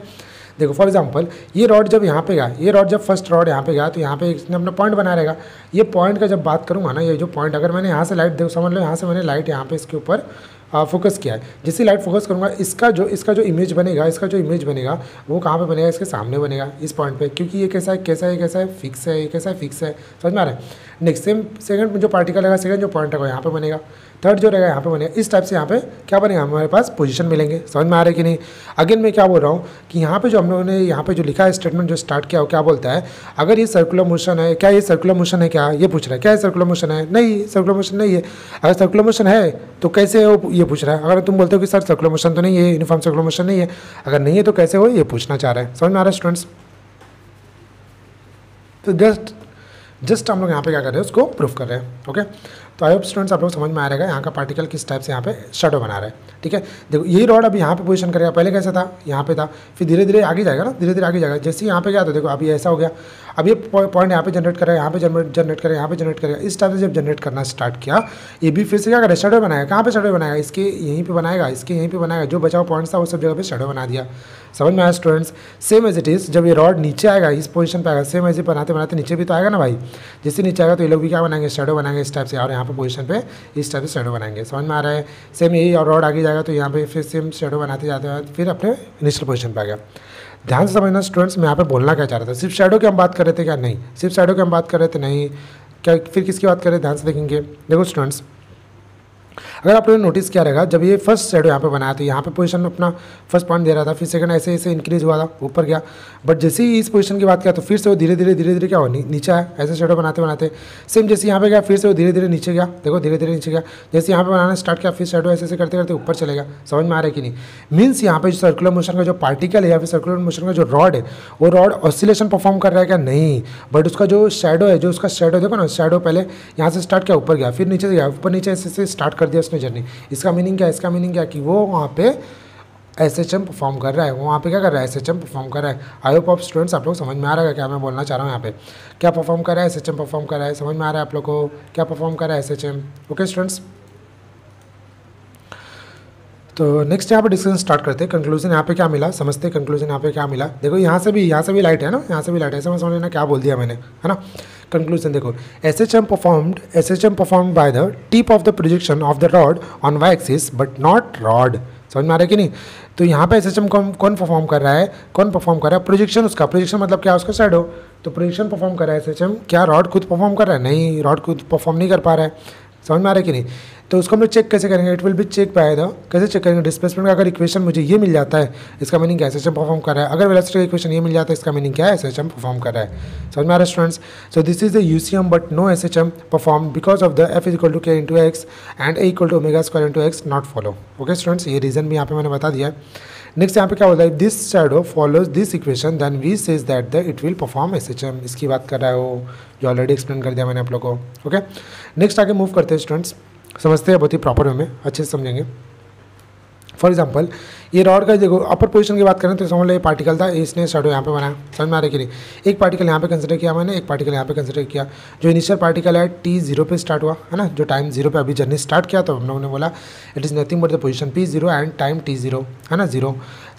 देखो फॉर एग्जांपल ये रॉड जब यहाँ पे गया, ये रॉड जब फर्स्ट रॉड यहाँ पे गया तो यहाँ पे इसने अपना पॉइंट बना रहेगा। ये पॉइंट का जब बात करूँगा ना, ये जो पॉइंट अगर मैंने यहाँ से लाइट, देखो समझ लो यहाँ से मैंने लाइट यहाँ पे इसके ऊपर फोकस किया है, जैसे लाइट फोकस करूँगा इसका जो इमेज बनेगा वो कहाँ पे बनेगा, इसके सामने बनेगा, इस पॉइंट पे, क्योंकि ये कैसा है फिक्स है, ये कैसा है फिक्स है, समझ में आ रहा है। नेक्स्ट सेकंड में जो पार्टिकल रहेगा, सेकंड जो पॉइंट है यहाँ पे बनेगा, थर्ड जो रहेगा यहाँ पे बनेगा, इस टाइप से यहाँ पे क्या बनेगा, हमारे पास पोजीशन मिलेंगे, समझ में आ रहा है कि नहीं। अगेन मैं क्या बोल रहा हूँ कि यहाँ पे जो हम लोगों ने यहाँ पे जो लिखा है स्टेटमेंट जो स्टार्ट किया वो क्या बोलता है, अगर ये सर्कुलर मोशन है, क्या ये सर्कुलर मोशन है, क्या ये पूछ रहा है, क्या ये सर्कुलर मोशन है, नहीं सर्कुलर मोशन नहीं है। अगर सर्कुलर मोशन है तो कैसे हो, ये पूछ रहा है। अगर तुम बोलते हो कि सर सर्कुलर मोशन तो नहीं है, यूनिफॉर्म सर्कुलर मोशन नहीं है, अगर नहीं है तो कैसे हो, ये पूछना चाह रहा है, समझ में आ रहा है स्टूडेंट्स। तो जस्ट हम लोग यहाँ पे क्या कर रहे हैं, उसको प्रूफ कर रहे हैं। ओके, तो आई होप स्टूडेंट्स आप लोग समझ में आ रहेगा यहाँ का पार्टिकल किस टाइप से यहाँ पे शैडो बना रहा है। ठीक है, देखो यही रॉड अभी यहाँ पे पोजीशन करेगा, पहले कैसा था, यहाँ पे था, फिर धीरे धीरे आगे जाएगा ना, धीरे धीरे आगे जाएगा। जैसे यहाँ पे गया तो देखो अभी ऐसा हो गया, अब ये पॉइंट यहाँ पे जनरेट करेगा, यहाँ पे जनरेट करेगा, यहाँ पे जनरेट करेगा, इस टाइप से जब जनरेट करना स्टार्ट किया, ये भी फिर से क्या करेगा, शैडो बनाएगा। कहाँ पे शैडो बनाएगा, इसके यहीं पे बनाएगा, इसके यहीं पे बनाएगा, जो बचा हुआ पॉइंट्स था वो सब जगह पे शैडो बना दिया। समझ में आया students. Same as it is जब ये रॉड नीचे आएगा, इस पोजीशन पे आएगा, सेम एज बनाते बनाते नीचे भी तो आएगा ना भाई, जैसे नीचे आएगा तो ये लोग भी क्या बनाएंगे, शैडो बनाएंगे इस टाइप से, और यहाँ पे पोजीशन पे इस टाइप से शैडो बनाएंगे। समझ में आ रहा है। सेम यही और रॉड आगे जाएगा तो यहाँ पे फिर सेम शैडो बनाते जाते हैं, फिर अपने इनिशियल पोजीशन पे आ गया। ध्यान से समझना स्टूडेंट्स, मैं यहाँ पे बोलना क्या चाह रहा था, सिर्फ शैडो की हम बात कर रहे थे क्या, नहीं, सिर्फ शैडो की हम बात कर रहे थे नहीं, क्या फिर किसकी बात कर रहे थे, ध्यान से देखेंगे। देखो स्टूडेंट्स, अगर आप लोगों ने नोटिस किया रहेगा, जब ये फर्स्ट शैडो यहाँ पे बनाया तो यहाँ पे पोजीशन अपना फर्स्ट पॉइंट दे रहा था, फिर सेकंड ऐसे ऐसे इंक्रीज हुआ था, ऊपर गया, बट जैसे ही इस पोजीशन की बात किया तो फिर से वो धीरे धीरे क्या हो नीचे आया, ऐसे शैडो बनाते बनाते। सेम जैसे यहाँ पे गया, फिर से वो धीरे धीरे नीचे गया, देखो धीरे धीरे नीचे गया, जैसे यहाँ पे बनाना स्टार्ट किया, फिर शैडो ऐसे ऐसे करते करते ऊपर चलेगा। समझ में आ रहा है कि नहीं। मीन्स यहाँ पे जो सर्कुलर मोशन का जो पार्टिकल है या फिर सर्कुलर मोशन का जो रॉड है, वो रॉड ऑसिलेशन परफॉर्म कर रहा है क्या, नहीं, बट उसका जो शैडो है, जो उसका शैडो देखो ना, शैडो पहले यहाँ से स्टार्ट किया, ऊपर गया, फिर नीचे गया, ऊपर नीचे ऐसे स्टार्ट कर दिया उसने जर्नी। इसका मीनिंग क्या है, इसका मीनिंग क्या है कि वो वहाँ पे SHM परफॉर्म कर रहा है, वहाँ पे क्या कर रहा है, SHM परफॉर्म कर रहा है। आई होप आप स्टूडेंट्स आप लोग समझ में आ रहा है क्या मैं बोलना चाह रहा हूँ। यहाँ पे क्या परफॉर्म कर रहा है, SHM परफॉर्म कर रहा है, समझ में आ रहा है आप लोग को, क्या परफॉर्म कर रहा है SHM। ओके स्टूडेंट्स, तो नेक्स्ट यहाँ पे डिस्कशन स्टार्ट करते हैं। कंक्लूजन यहाँ पे क्या मिला समझते हैं। कंक्लूजन यहाँ पे क्या मिला, देखो यहाँ से भी लाइट है ना, यहाँ से भी लाइट है, समझ लेना क्या बोल दिया मैंने, है ना। कंक्लूजन देखो, SHM performed by the tip of the projection of the rod on y axis but not rod. समझ में आ रहा है कि नहीं। तो यहाँ पे एसएचएम कौन परफॉर्म कर रहा है, प्रोजेक्शन उसका, प्रोजेक्शन मतलब क्या, उसका शैडो। तो प्रोजेक्शन परफॉर्म कर रहा है एसएचएम, क्या रॉड खुद परफॉर्म कर रहा है, नहीं, रॉड खुद परफॉर्म नहीं कर पा रहा है। समझ में आ रहा है कि नहीं। तो उसको हम लोग चेक कैसे करेंगे, it will be check by the, कैसे चेक करेंगे, डिस्प्लेसमेंट का अगर इक्वेशन मुझे ये मिल जाता है, इसका मीनिंग क्या है, एसएचएम परफॉर्म कर रहा है। अगर वेलोसिटी का इक्वेशन ये मिल जाता है, इसका मीनिंग क्या है, एसएचएम परफॉर्म कर रहा है। समझ में आ रहा है students. So this is the UCM but no SHM perform because of the F is equal to K into X and A equal to omega square into X not follow. Okay students, ये रीजन भी यहाँ पे मैंने बता दिया है। नेक्स्ट यहाँ पे क्या होता है, this shadow follows this equation then we says that the it will perform SHM. इसकी बात कर रहा है वो, जो ऑलरेडी एक्सप्लेन कर दिया मैंने आप लोग को। ओके नेक्स्ट आगे मूव करते हैं स्टूडेंट्स, समझते हैं बहुत ही प्रॉपर वे में, अच्छे से समझेंगे। फॉर एग्जांपल ये रॉड का देखो अपर पोजीशन की बात करें तो समझ लो ये पार्टिकल था, इसने शैडो यहाँ पे बनाया। समझ में आ रहा है कि नहीं। एक पार्टिकल यहाँ पे कंसिडर किया मैंने, एक पार्टिकल यहाँ पे कंसिडर किया। जो इनिशियल पार्टिकल है t0 पे स्टार्ट हुआ है ना, जो टाइम 0 पे अभी जर्नी स्टार्ट किया तो हम लोगों ने बोला it is nothing but the position p0 and time t0 है ना 0।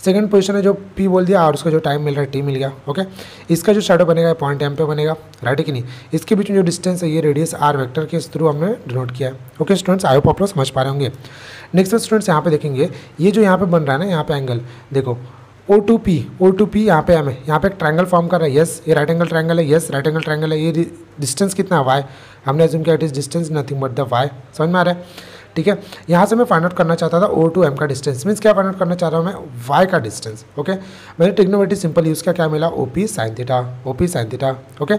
सेकंड पोजीशन है जो p बोल दिया और उसका जो टाइम मिल रहा है t मिल गया। ओके इसका जो शैडो बनेगा पॉइंट m पे बनेगा, राइट है कि नहीं। इसके बीच में जो डिस्टेंस है ये रेडियस r वेक्टर के थ्रू हमने डिनोट किया है। ओके स्टूडेंट्स, आई होप आप लोग समझ पा रहे होंगे। नेक्स्ट स्टूडेंट्स यहाँ पे देखेंगे, ये जो यहाँ पे बन रहा है ना, यहाँ पे एंगल देखो O2P यहाँ पे हमें यहाँ पे एक ट्रायंगल फॉर्म कर रहा है। यस ये राइट एंगल ट्रायंगल है, यस राइट एंगल ट्रायंगल है। ये डिस्टेंस कितना y, हमने अज्यूम किया it is distance nothing but the y। समझ में आ रहा है, ठीक है। यहाँ से मैं फाइंड आउट करना चाहता था O to M का डिस्टेंस, मीन्स क्या फाइंड आउट करना चाह रहा हूँ मैं, y का डिस्टेंस। ओके मैंने ट्रिग्नोमेट्री सिंपल यूज़ किया, क्या मिला OP sin थीटा। ओके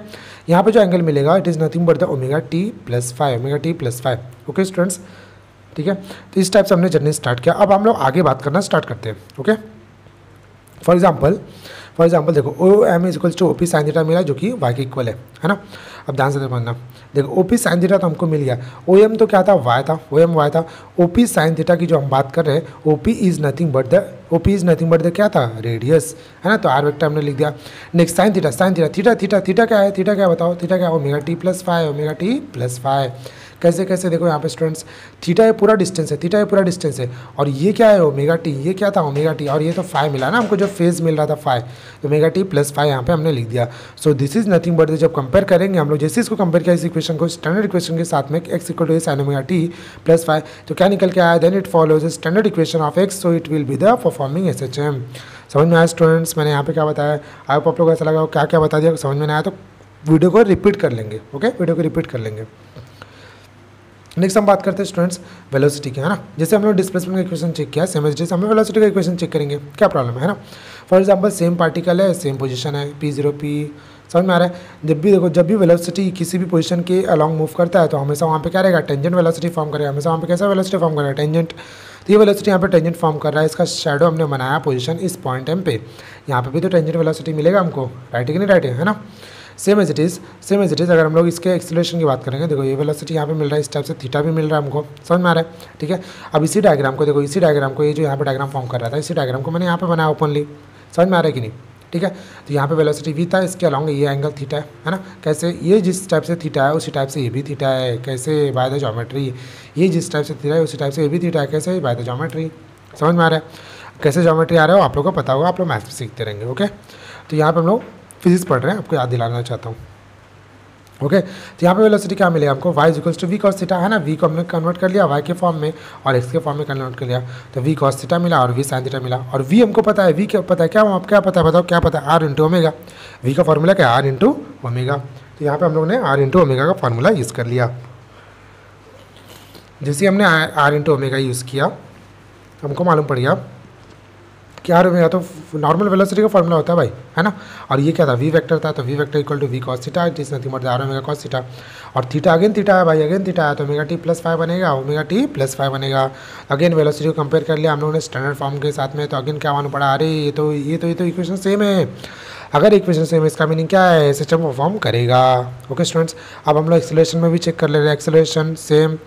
यहाँ पे जो एंगल मिलेगा it is nothing but the omega T plus 5। Okay students, ठीक है। तो इस टाइप से हमने जर्नी स्टार्ट किया। अब हम लोग आगे बात करना स्टार्ट करते हैं। ओके फॉर एग्जाम्पल देखो OM is equals to OP sin theta मिला जो कि y के इक्वल है ना। अब ध्यान से देखना, देखो OP sin थीटा तो हमको मिल गया, OM तो क्या था, y था, OM y था। OP sin थीटा की जो हम बात कर रहे हैं, OP is nothing but the क्या था, रेडियस है ना। तो r वेक्टर हमने लिख दिया। नेक्स्ट sin थीटा क्या है, बताओ, थीटा क्या है, ओमेगा टी प्लस 5। कैसे देखो यहाँ पे स्टूडेंट्स, थीटा ये पूरा डिस्टेंस है और ये क्या है ओमेगा टी, ये क्या था ओमेगा टी, और ये तो 5 मिला ना हमको, जो फेज मिल रहा था 5, तो ओमेगा टी प्लस 5 यहाँ पे हमने लिख दिया। सो दिस इज नथिंग बट, जब कंपेयर करेंगे हम लोग, जैसे इसको कंपेयर किया इस इक्वेशन को स्टैंडर्ड इक्वेशन के साथ में x equal to sin omega T plus 5, तो क्या निकल के आया, then it follows standard equation of x, so it will be the performing SHM. समझ में आया स्टूडेंट्स, मैंने यहाँ पे क्या बताया, आई होप आप लोग ऐसा लगा क्या क्या बता दिया, समझ में आया तो वीडियो को रिपीट कर लेंगे। ओके वीडियो को रिपीट कर लेंगे। नेक्स्ट हम बात करते हैं स्टूडेंट्स वेलोसिटी की, है ना। जैसे हम लोग डिस्प्लेसमेंट का इक्वेशन चेक किया, सेम एज जैसे हम लोग वेलोसिटी का इक्वेशन चेक करेंगे, क्या प्रॉब्लम है ना। फॉर एग्जांपल सेम पार्टिकल है, सेम पोजीशन है p0 p, समझ में आ रहा है। जब भी वेलोसिटी किसी भी पोजीशन के अलॉन्ग मूव करता है तो हमेशा वहाँ पे क्या रहेगा, टेंजेंट वेलोसिटी फॉर्म करेगा, हमेशा वहाँ पे कैसा वेलोसिटी फॉर्म करेगा, टेंजेंट। तो ये वेलोसिटी यहाँ पे टेंजेंट फॉर्म कर रहा है, इसका शैडो हमने बनाया पोजीशन इस पॉइंट m पे, यहाँ पे भी तो टेंजेंट वेलोसिटी मिलेगा हमको, राइट है कि नहीं, राइट है ना। सेम एज इट इज़ अगर हम लोग इसके एक्सीलरेशन की बात करेंगे, देखो ये वेलोसिटी यहाँ पे मिल रहा है, इस टाइप से थीटा भी मिल रहा है हमको, समझ में आ रहा है, ठीक है। अब इसी डायग्राम को देखो, ये जो यहाँ पे डायग्राम फॉर्म कर रहा था, इसी डायग्राम को मैंने यहाँ पे बनाया ओपनली, समझ में आ रहा है कि नहीं, ठीक है। तो यहाँ पे वेलोसिटी v था, इसके अलॉन्ग ये एंगल थीटा है ना। कैसे, ये जिस टाइप से थीटा है उसी टाइप से ये भी थीटा है, कैसे, बाय द ज्योमेट्री। ये जिस टाइप से थीटा है उसी टाइप से ये भी थीटा है, कैसे, बाय द ज्योमेट्री। समझ में आ रहा है, कैसे ज्योमेट्री आ रहा है आपलोग को पता होगा, आप लोग मैथ्स सीखते रहेंगे। ओके तो यहाँ पर हम लोग फिजिक्स पढ़ रहे हैं, आपको याद दिलाना चाहता हूँ। ओके तो यहाँ पे वेलोसिटी क्या मिलेगा हमको, y equals to v cos theta, है ना। v को हमने कन्वर्ट कर लिया y के फॉर्म में और x के फॉर्म में कन्वर्ट कर लिया, तो v कॉस थीटा मिला और v साइन थीटा मिला। और v हमको पता है, v क्या पता है, क्या पता है बताओ, क्या पता है, r इंटू ओमेगा। v का फॉर्मूला क्या है, r इंटू ओमेगा। तो यहाँ पे हम लोग ने r इंटू ओमेगा का फॉर्मूला यूज़ कर लिया। जैसे हमने r इंटू ओमेगा यूज़ किया, हमको मालूम पड़ गया क्या ओमेगा, तो नॉर्मल वेलोसिटी का फॉर्मूला होता है भाई, है ना। और ये क्या था, वी वेक्टर था, तो v vector equal to v cos theta, it is nothing but r omega cos theta. और थीटा अगेन थीटा है भाई, अगेन थीटा है, तो ओमेगा टी प्लस 5 बनेगा, ओमेगा टी प्लस 5 बनेगा। अगेन वेलोसिटी को कंपेयर कर लिया हम लोगों ने स्टैंडर्ड फॉर्म के साथ में, तो अगेन क्या मालूम पड़ा, अरे ये तो इक्वेशन सेम है। अगर इक्वेशन सेम है इसका मीनिंग क्या है, सिस्टम परफॉर्म करेगा। ओके स्टूडेंट्स, अब हम लोग एक्सेलरेशन में भी चेक कर ले रहे हैं, एक्सेलरेशन सेम,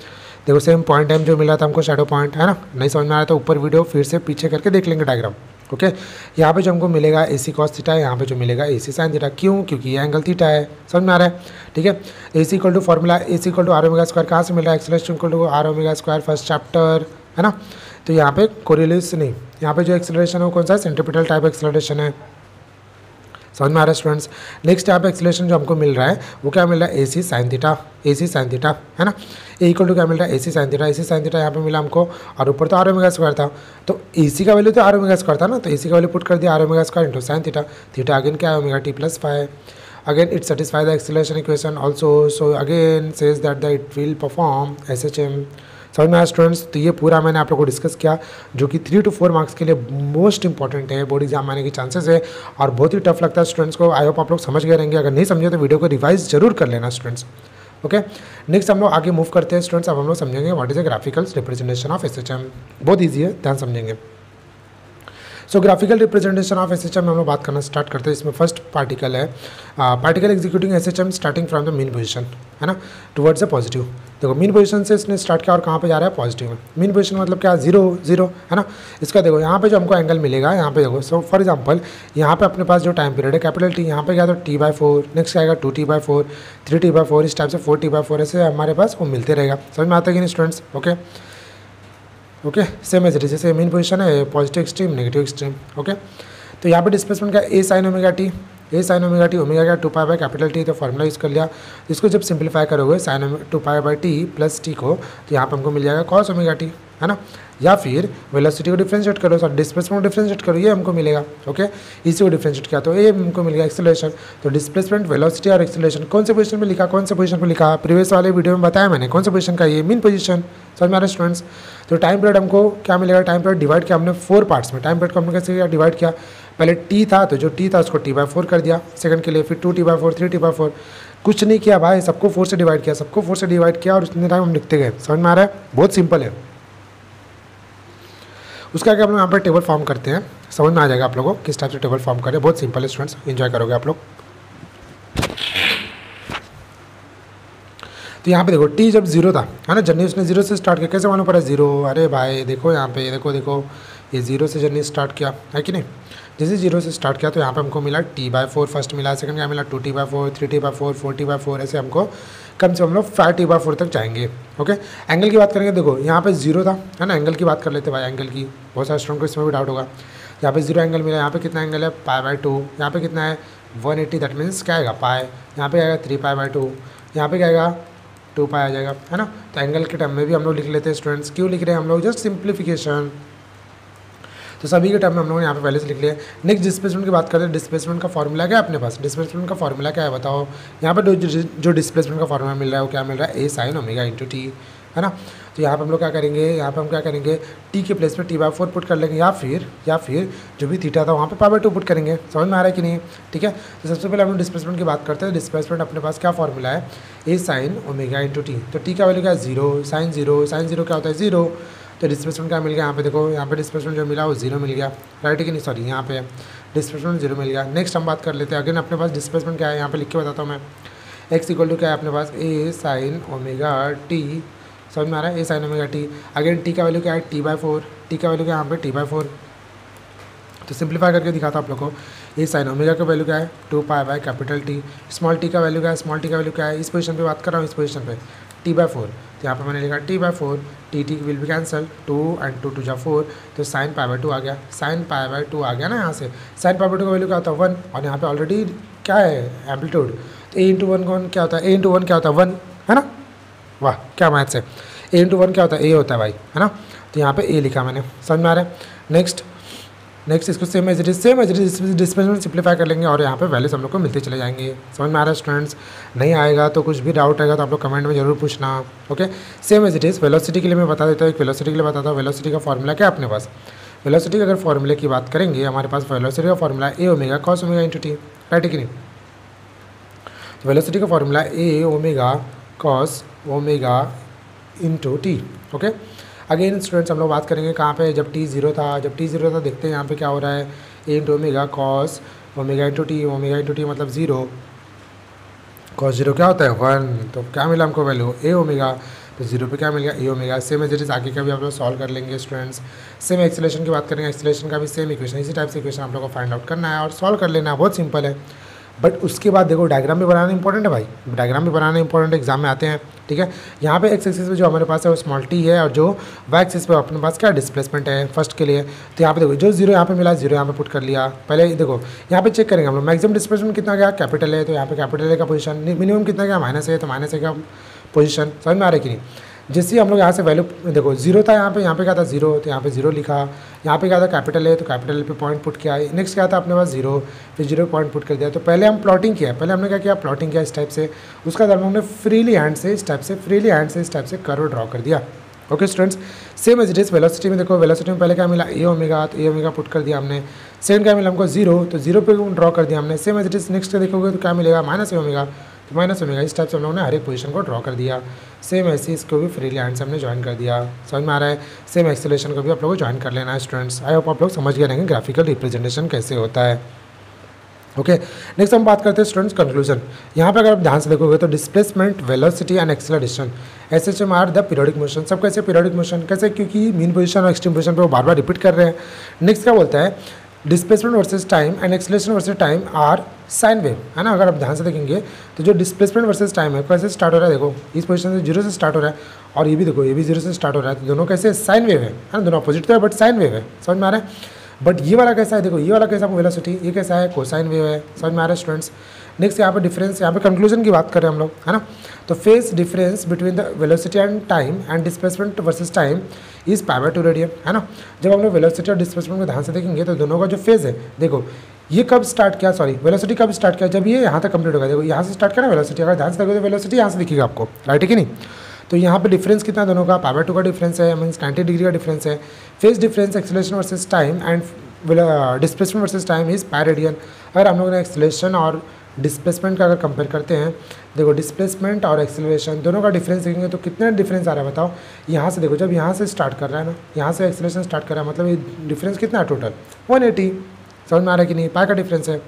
देखो सेम पॉइंट टाइम जो मिला था हमको शैडो पॉइंट, है ना। नहीं समझ में आ रहा तो ऊपर वीडियो फिर से पीछे करके देख लेंगे डायग्राम। ओके यहाँ पे जो हमको मिलेगा AC कॉस थीटा, यहाँ पे जो मिलेगा AC साइन थीटा, क्यों, क्योंकि ये एंगल थीटा है, समझ में आ रहा है, ठीक है। AC equal to formula AC equal to r omega square कहाँ से मिल रहा है, acceleration equal to r omega square first chapter, है ना। तो यहाँ पे कोरिलेशन नहीं, यहाँ पे जो एक्सेलरेशन है वो कौन सा है, सेंट्रीपिटल टाइप एक्सेलरेशन है। समझ में आ रहा है स्टूडेंट्स। नेक्स्ट यहाँ पे एक्सेलरेशन जो हमको मिल रहा है वो क्या मिल रहा है, AC sin theta, AC sin theta है ना। ए इक्वल टू क्या मिल रहा है, AC sin theta, AC sin theta यहाँ पे मिला हमको, और ऊपर तो r ओमेगा स्क्वायर था, तो AC का वैल्यू तो r ओमेगा स्क्वायर था ना, तो AC का वैल्यू पुट कर दिया r omega square into sin theta, theta again क्या है omega t plus five. Again it satisfy the acceleration equation also, so again says that the it will perform SHM। समझ में आया स्टूडेंट्स। तो ये पूरा मैंने आप लोग को डिस्कस किया, जो कि 3 to 4 मार्क्स के लिए मोस्ट इंपॉर्टेंट है, बोर्ड एग्जाम आने के चांसेस है, और बहुत ही टफ लगता है स्टूडेंट्स को। आई होप आप लोग समझ गए रहेंगे, अगर नहीं समझे तो वीडियो को रिवाइज जरूर कर लेना स्टूडेंट्स। ओके, नेक्स्ट हम लोग आगे मूव करते हैं स्टूडेंट्स। अब हम लोग समझेंगे what is a graphical representation of SHM। बहुत ईजी है, ध्यान समझेंगे। सो ग्राफिकल रिप्रेजेंटेशन ऑफ SHM हम लोग बात करना स्टार्ट करते हैं। इसमें फर्स्ट पार्टिकल है, particle executing SHM starting from the mean position, है ना, टुवर्ड्स अ पॉजिटिव। देखो मीन पोजीशन से इसने स्टार्ट किया और कहाँ पे जा रहा है, पॉजिटिव में। मीन पोजीशन मतलब क्या, 0 0, है ना। इसका देखो यहाँ पे जो हमको एंगल मिलेगा, यहाँ पे देखो, सो फॉर एग्जांपल यहाँ पे अपने पास जो टाइम पीरियड है कैपिटल T, यहाँ पे क्या तो T/4, नेक्स्ट आएगा 2T/4, 3T/4, इस टाइप से 4T/4, ऐसे हमारे पास वो मिलते रहेगा। समझ में आता है कि नहीं students. Okay, same as it is, जैसे मेन पोजीशन है positive extreme, negative extreme. Okay, तो यहाँ पे डिस्प्लेसमेंट का A sin omega t, A sin omega t, omega क्या 2π कैपिटल T, तो फॉर्मूला यूज़ कर लिया। इसको जब सिंप्लीफाई करोगे sin 2π/t प्लस t को, तो यहाँ पे हमको मिल जाएगा cos ओमेगा टी, है ना। या फिर वेलोसिटी को डिफरेंशिएट करो, सर डिस्प्लेसमेंट को डिफरेंशिएट करो, ये हमको मिलेगा। ओके, इसी को डिफरेंशिएट किया तो ये हमको मिल गया एक्सेलरेशन। तो डिस्प्लेसमेंट, वेलोसिटी और एक्सेलरेशन कौन से पोजीशन पे लिखा, कौन से पोजीशन पे लिखा, प्रीवियस वाले वीडियो में बताया मैंने कौन से पोजीशन का, ये मीन पोजीशन। समझ में आ रहा है स्टूडेंट्स। तो टाइम पीरियड हमको क्या मिलेगा, टाइम पीरियड डिवाइड किया हमने 4 पार्ट्स में। टाइम पीरियड को हमने कैसे किया, डिवाइड किया, पहले T था तो जो T था उसको T/4 कर दिया सेकंड के लिए, फिर 2T/4, 3T/4, कुछ नहीं किया भाई, सबको 4 से डिवाइड किया, सबको 4 से डिवाइड किया और उतने टाइम हम लिखते गए। समझ में आ रहा है, बहुत सिंपल है। उसका आगे हम लोग यहाँ पर टेबल फॉर्म करते हैं, समझ में आ जाएगा आप लोगों को किस टाइप से टेबल फॉर्म करें। बहुत सिंपल है स्टूडेंट्स, एंजॉय करोगे आप लोग। तो यहाँ पे देखो T जब 0 था, है ना, जर्नी उसने 0 से स्टार्ट किया, कैसे मालूम पड़ा 0, अरे भाई देखो यहाँ पे, देखो ये 0 से जर्नी स्टार्ट किया है कि नहीं। जैसे 0 से स्टार्ट किया तो यहाँ पे हमको मिला T/4 फर्स्ट मिला, सेकंड क्या मिला 2T/4, 3T/4, 4T/4, ऐसे हमको कम से कम लोग 5T/4 तक जाएंगे। ओके, एंगल की बात करेंगे, देखो यहाँ पे 0 था, है ना, एंगल की बात कर लेते भाई, एंगल की बहुत सारे स्टूडेंट को इसमें भी डाउट होगा। यहाँ पे 0 एंगल मिला, यहाँ पे कितना एंगल है π/2, यहाँ पे कितना है 180, दैट मीन्स क्या आएगा पाई, यहाँ पे आएगा 3π/2, यहाँ पे क्या आएगा 2π आ जाएगा, है ना। तो एंगल के टर्म में भी हम लोग लिख लेते हैं स्टूडेंट्स, क्यों लिख रहे हैं हम लोग, जस्ट सिंप्लीफिकेशन। तो सभी के टर्म में हम लोगों ने यहाँ पे पहले से लिख लिया। नेक्स्ट डिस्प्लेसमेंट की बात करते हैं, डिस्प्लेसमेंट का फॉर्मूला क्या है अपने पास, डिस्प्लेसमेंट का फॉर्मूला क्या है बताओ। यहाँ पे जो डिस्प्लेसमेंट का फॉर्मूला मिल रहा है वो क्या मिल रहा है, A sin omega into T, है ना। तो यहाँ पे हम लोग क्या करेंगे, यहाँ पे हम क्या करेंगे, T के प्लेस पे T/4 पुट कर लेंगे, या फिर जो भी थीटा था वहाँ पे π/2 पुट करेंगे। समझ में आ रहा है कि नहीं, ठीक है। तो सबसे पहले हम लोग डिस्प्लेसमेंट की बात करते हैं। डिस्प्लेसमेंट अपने पास क्या फॉर्मूला है, A sin omega into T, तो T का वैल्यू क्या है 0, sin 0 क्या होता है 0, तो डिस्प्लेसमेंट क्या मिल गया, यहाँ पे देखो, यहाँ पे डिस्प्लेसमेंट जो मिला वो 0 मिल गया, राइट है कि नहीं, सॉरी यहाँ पे डिस्प्लेसमेंट 0 मिल गया। नेक्स्ट हम बात कर लेते हैं, अगेन अपने पास डिस्प्लेसमेंट क्या है, यहाँ पे लिख के बताता हूँ मैं, x इक्वल टू क्या है अपने पास A sin ओमेगा टी, समझ में आ रहा है, A sin omega T. Again T का वैल्यू क्या है T/4, T का वैल्यू क्या है यहाँ पे T/4। तो सिंप्लीफाई करके दिखाता हूँ आप लोगों को। A sin ओमेगा का वैल्यू क्या है 2π कैपिटल T, स्मॉल t का वैल्यू क्या है, स्मॉल t का वैल्यू क्या है, इस पोजीशन पे बात कर रहा हूँ, इस पोजीशन पे T/4, तो यहाँ पे मैंने लिखा T/4, T will be cancel, 2 and 2 2 4, तो sin π/2 आ गया, sin π/2 आ गया ना। यहाँ से sin π/2 का वैल्यू क्या होता है 1, और यहाँ पे ऑलरेडी क्या है एम्पलीट्यूड, तो A इंटू 1 क्या होता है, A इंटू 1 क्या होता है 1, है ना। वाह क्या मैथ्स है, A इंटू 1 क्या होता है A होता है भाई, है ना। तो यहाँ पे A लिखा मैंने, समझ में आ रहा है। नेक्स्ट इसको same as it is displacement simplify कर लेंगे, और यहाँ पे वैल्यूज हम लोग को मिलते चले जाएंगे। समझ में आ रहा है स्टूडेंट्स, नहीं आएगा तो कुछ भी डाउट आएगा तो आप लोग कमेंट में जरूर पूछना। Okay, same as it is velocity के लिए मैं बता देता हूँ, एक वेलोसिटी के लिए बताता हूँ। वेलोसिटी का फॉर्मूला क्या है अपने पास, वेलोसिटी का अगर फॉर्मूले की बात करेंगे, हमारे पास वेलोसिटी का formula A omega cos omega into T, right है कि नहीं। तो वेलोसिटी का formula A omega cos omega into T. Okay, again students हम लोग बात करेंगे कहाँ पे, जब T 0 था, देखते हैं यहाँ पे क्या हो रहा है, A into omega cos omega into T, omega into T मतलब 0, cos 0 क्या होता है 1, तो क्या मिला हमको वैल्यू A ओमेगा, तो 0 पे क्या मिल गया A omega. Same as it is आगे का भी आप लोग सॉल्व कर लेंगे स्टूडेंट्स। सेम एक्सेलरेशन की बात करेंगे, एक्सेलरेशन का भी सेम इक्वेशन, इसी टाइप से इक्वेशन आप लोग को फाइंड आउट करना है और सॉल्व कर लेना है, बहुत सिंपल है, बट उसके बाद देखो डायग्राम भी बनाना इंपॉर्टेंट है भाई, डायग्राम भी बनाना इंपॉर्टेंट एग्जाम में आते हैं, ठीक है। यहाँ पे एक्स एक्सिस पे जो हमारे पास है वो स्मॉल टी है, और जो वाई एक्सिस पे अपने पास क्या डिस्प्लेसमेंट है फर्स्ट के लिए। तो यहाँ पे देखो जो जीरो यहाँ पे मिला, जीरो यहाँ पे पुट कर लिया। पहले देखो यहाँ पे चेक करेंगे हम लोग मैक्सिमम डिस्प्लेसमेंट कितना गया, कैपिटल है तो यहाँ पे कैपिटल ए का पोजीशन, मिनिमम कितना गया माइनस है तो माइनस ए का पोजीशन, समझ में आ रहा है कि नहीं। जैसे हम लोग यहाँ से वैल्यू देखो जीरो था यहाँ पे क्या था जीरो, तो यहाँ पे जीरो लिखा, यहाँ पे क्या था कैपिटल है तो कैपिटल पे पॉइंट पुट किया, नेक्स्ट क्या था अपने पास जीरो, फिर जीरो पॉइंट पुट कर दिया। तो पहले हम प्लॉटिंग किया, पहले हमने क्या किया प्लॉटिंग किया इस टाइप से, उसका बाद हमने फ्रीली हैंड से इस टाइप से कर्व ड्रॉ कर दिया। Okay students, same as it is velocity में देखो, वेलोसिटी में पहले क्या मिला ए ओमेगा, तो ए ओमेगा पुट कर दिया हमने। सेकंड क्या मिला हमको जीरो, तो जीरो पे ड्रॉ कर दिया हमने। Same as it is next देखोगे तो क्या मिलेगा माइनस ए ओमेगा, तो माइनस ओमेगा। इस टाइप से हम लोगों ने हर एक पोजीशन को ड्रॉ कर दिया। सेम ऐसे इसको भी फ्रीली हैंड से हमने ज्वाइन कर दिया, समझ में आ रहा है। सेम एक्सेलरेशन को भी आप लोगों को ज्वाइन कर लेना है स्टूडेंट्स। आई होप आप लोग समझ गए रहेंगे ग्राफिकल रिप्रेजेंटेशन कैसे होता है। ओके, नेक्स्ट हम बात करते हैं स्टूडेंट्स कंक्लूजन। यहाँ पे अगर आप ध्यान से देखोगे तो displacement, velocity and acceleration SHM are the periodic motion. सब कैसे पीरियोडिक मोशन, कैसे, क्योंकि मीन पोजीशन और एक्सट्रीम पोजीशन पे वो बार बार रिपीट कर रहे हैं। नेक्स्ट क्या बोलता है, displacement versus time and acceleration versus time are sine wave, है ना। अगर आप ध्यान से देखेंगे तो जो डिस्प्लेसमेंट वर्सेस टाइम है कैसे स्टार्ट हो रहा है, देखो इस पोजीशन से जीरो से स्टार्ट हो रहा है, और ये भी देखो ये भी जीरो से स्टार्ट हो रहा है, तो दोनों कैसे साइन वेव है ना, दोनों अपोजिट तो है बट साइन वेव है, समझ में आ रहा है। बट ये वाला कैसा है, देखो ये वाला कैसा वेलोसिटी, ये कैसा है कोसाइन वेव है, समझ में आ रहा है स्टूडेंट्स। नेक्स्ट यहाँ पे डिफरेंस, यहाँ पे कंक्लूजन की बात करें हम लोग, है ना। तो phase difference between the velocity and time and displacement versus time is pi by 2 radian, है ना। जब हम लोग वेलोसिटी और डिस्प्लेसमेंट को ध्यान से देखेंगे तो दोनों का जो फेज है, देखो ये कब स्टार्ट किया, सॉरी वेलोसिटी कब स्टार्ट किया, जब ये यहाँ तक कंप्लीट होगा। देखो यहाँ से स्टार्ट किया ना वेलोसिटी, अगर ध्यान से देखो तो वेलोसिटी यहाँ से दिखेगा आपको, राइट है कि नहीं। तो यहाँ पे डिफरेंस कितना दोनों का, पाई बाय 2 का डिफरेंस है, मीन्स 90 डिग्री का डिफरेंस है। Phase difference acceleration versus time and displacement versus time is pi radian. अगर हम लोग ने एक्सेलरेशन और डिस्प्लेसमेंट का अगर कंपेयर करते हैं, देखो डिस्प्लेसमेंट और एक्सेलरेशन दोनों का डिफरेंस देखेंगे तो कितना डिफरेंस आ रहा है बताओ। यहाँ से देखो जब यहाँ से स्टार्ट कर रहा है ना, यहाँ से एक्सेलरेशन स्टार्ट कर रहा है, मतलब ये डिफरेंस कितना है टोटल 180, समझ में आ रहा है कि नहीं, पाई का डिफरेंस है।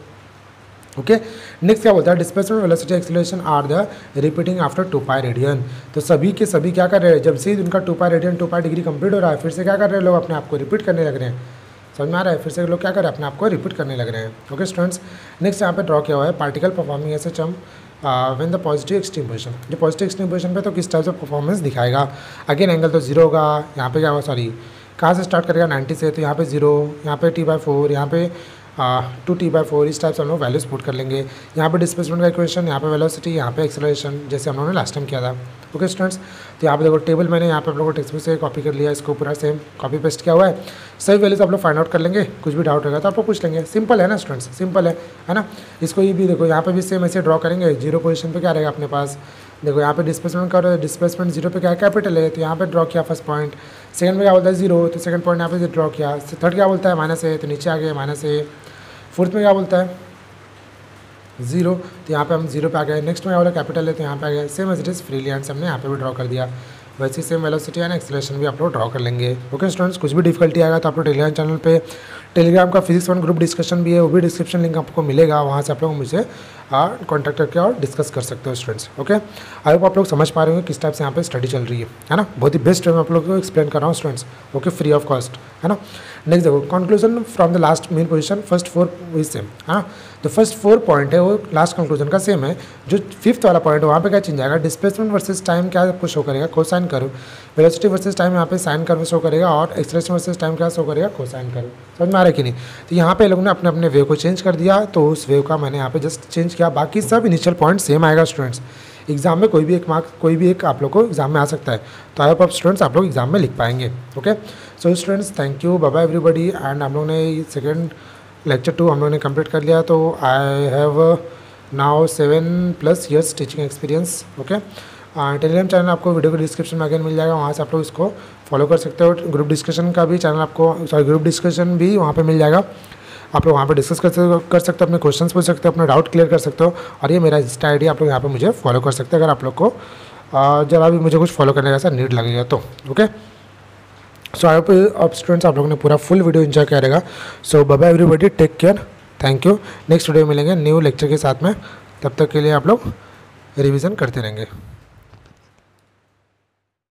ओके, नेक्स्ट क्या बोलता है, displacement velocity acceleration are the repeating after 2 pi radian. तो सभी के सभी क्या कर रहे हैं, जब से उनका 2 pi radian 2 pi degree complete हो रहा है, फिर से क्या कर रहे हैं लोग, अपने आप को रिपीट करने लग रहे हैं, समझ में आ रहा है। फिर से लोग क्या कर रहे हैं, अपने आप को रिपीट करने लग रहे हैं। ओके स्टूडेंट्स, नेक्स्ट यहाँ पे ड्रॉ किया हुआ है particle performing SHM when the positive extreme position. जो पॉजिटिव एक्सट्रीम पोजीशन पे तो किस टाइप से परफॉर्मेंस दिखाएगा। अगेन एंगल तो जीरो होगा, यहाँ पे क्या होगा, सॉरी कहाँ से स्टार्ट करेगा 90 से, तो यहाँ पे जीरो, यहाँ पे t/4, यहाँ पे 2t/4, इस टाइप से हम लोग वैल्यूज पुट कर लेंगे। यहाँ पे डिस्प्लेसमेंट का इक्वेशन, यहाँ पे वेलोसिटी, यहाँ पे एक्सेलरेशन, जैसे हम लोगों ने लास्ट टाइम किया था। ओके स्टूडेंट्स, तो यहाँ पे देखो टेबल मैंने यहाँ पे आप लोगों को टेक्स्ट बुक से कॉपी कर लिया, इसको पूरा सेम कॉपी पेस्ट किया हुआ है। सही वैल्यूज आप लोग फाइंड आउट कर लेंगे, कुछ भी डाउट होगा तो आप लोग पूछ लेंगे। सिंपल है ना स्टूडेंट्स, सिंपल है ना। इसको ये भी देखो यहाँ पे भी सेम ऐसे ड्रॉ करेंगे। जीरो पोजीशन पे क्या रहेगा अपने पास, देखो यहाँ पे डिस्प्लेसमेंट का, डिस्प्लेसमेंट जीरो पे क्या है कैपिटल है, तो यहाँ पे ड्रॉ किया फर्स्ट पॉइंट। सेकंड में क्या बोलता है जीरो, तो सेकंड पॉइंट यहाँ पे ड्रॉ किया। थर्ड क्या बोलता है माइनस है, तो नीचे आ गया माइनस है। फोर्थ में क्या बोलता है जीरो, तो यहाँ पे हम जीरो पे आ गए। नेक्स्ट में क्या बोला कैपिटल है, तो यहाँ पे आ गया। Same as it is freely hand से हमने यहाँ पे भी ड्रॉ कर दिया। वैसे सेम वेलोसिटी एंड एक्सेलरेशन भी आप लोग ड्रॉ कर लेंगे। ओके स्टूडेंट्स, कुछ भी डिफिकल्टी आएगा तो आप लोग टेलीग्राम चैनल पे, टेलीग्राम का फिजिक्स 1 ग्रुप डिस्कशन भी है, वो भी डिस्क्रिप्शन लिंक आपको मिलेगा, वहाँ से आप लोग मुझे कॉन्टैक्ट करके और डिस्कस कर सकते हो स्टूडेंट्स। ओके, आई होप आप लोग समझ पा रहे होंगे किस टाइप से यहाँ पे स्टडी चल रही है ना। बहुत ही बेस्ट वे में आप लोग को एक्सप्लेन कर रहा हूँ students, okay, free of cost, है ना। नेक्स्ट देखो conclusion from the last main position, first 4 is same, है ना। तो फर्स्ट 4 पॉइंट है वो लास्ट कंक्लूजन का सेम है। जो 5th वाला पॉइंट है वहाँ पे क्या चेंज आएगा, डिस्प्लेसमेंट वर्सेस टाइम क्या आपको शो करेगा, cosine curve. Velocity versus time यहाँ पे साइन कर्व शो करेगा, और एक्सेलरेशन वर्सेस टाइम क्या शो करेगा, कोसाइन कर्व। समझ में आ रहा है कि नहीं। तो यहाँ पे लोगों ने अपने अपने वेव को चेंज कर दिया, तो उस वेव का मैंने यहाँ पे जस्ट चेंज किया, बाकी सब इनिशियल पॉइंट सेम आएगा स्टूडेंट्स। एग्जाम में कोई भी एक मार्क्स, कोई भी एक आप लोग को एग्जाम में आ सकता है, तो आई होप आप स्टूडेंट्स आप लोग एग्जाम में लिख पाएंगे। Okay so students, thank you, bye bye everybody. And हम लोग ने सेकेंड लेक्चर 2 हम लोग ने कंप्लीट कर लिया। तो I have now 7+ years teaching experience. Okay, Telegram channel आपको वीडियो के डिस्क्रिप्शन में अगेन मिल जाएगा, वहाँ से आप लोग इसको फॉलो कर सकते हो। ग्रुप डिस्कशन का भी चैनल आपको, सॉरी ग्रुप डिस्कशन भी वहाँ पे मिल जाएगा, आप लोग वहाँ पे डिस्कस कर सकते हो, अपने क्वेश्चंस पूछ सकते हो, अपना डाउट क्लियर कर सकते हो। और ये मेरा इंस्टा आईडी, आप लोग यहाँ पे मुझे फॉलो कर सकते हो अगर आप लोग को जरा भी मुझे कुछ फॉलो करने का ऐसा नीड लगेगा तो। ओके, सो आई होप आप स्टूडेंट्स आप लोगों ने पूरा फुल वीडियो एंजॉय किया रहेगा। So bye bye everybody, take care, thank you. Next video मिलेंगे न्यू लेक्चर के साथ में, तब तक के लिए आप लोग रिवीजन करते रहेंगे।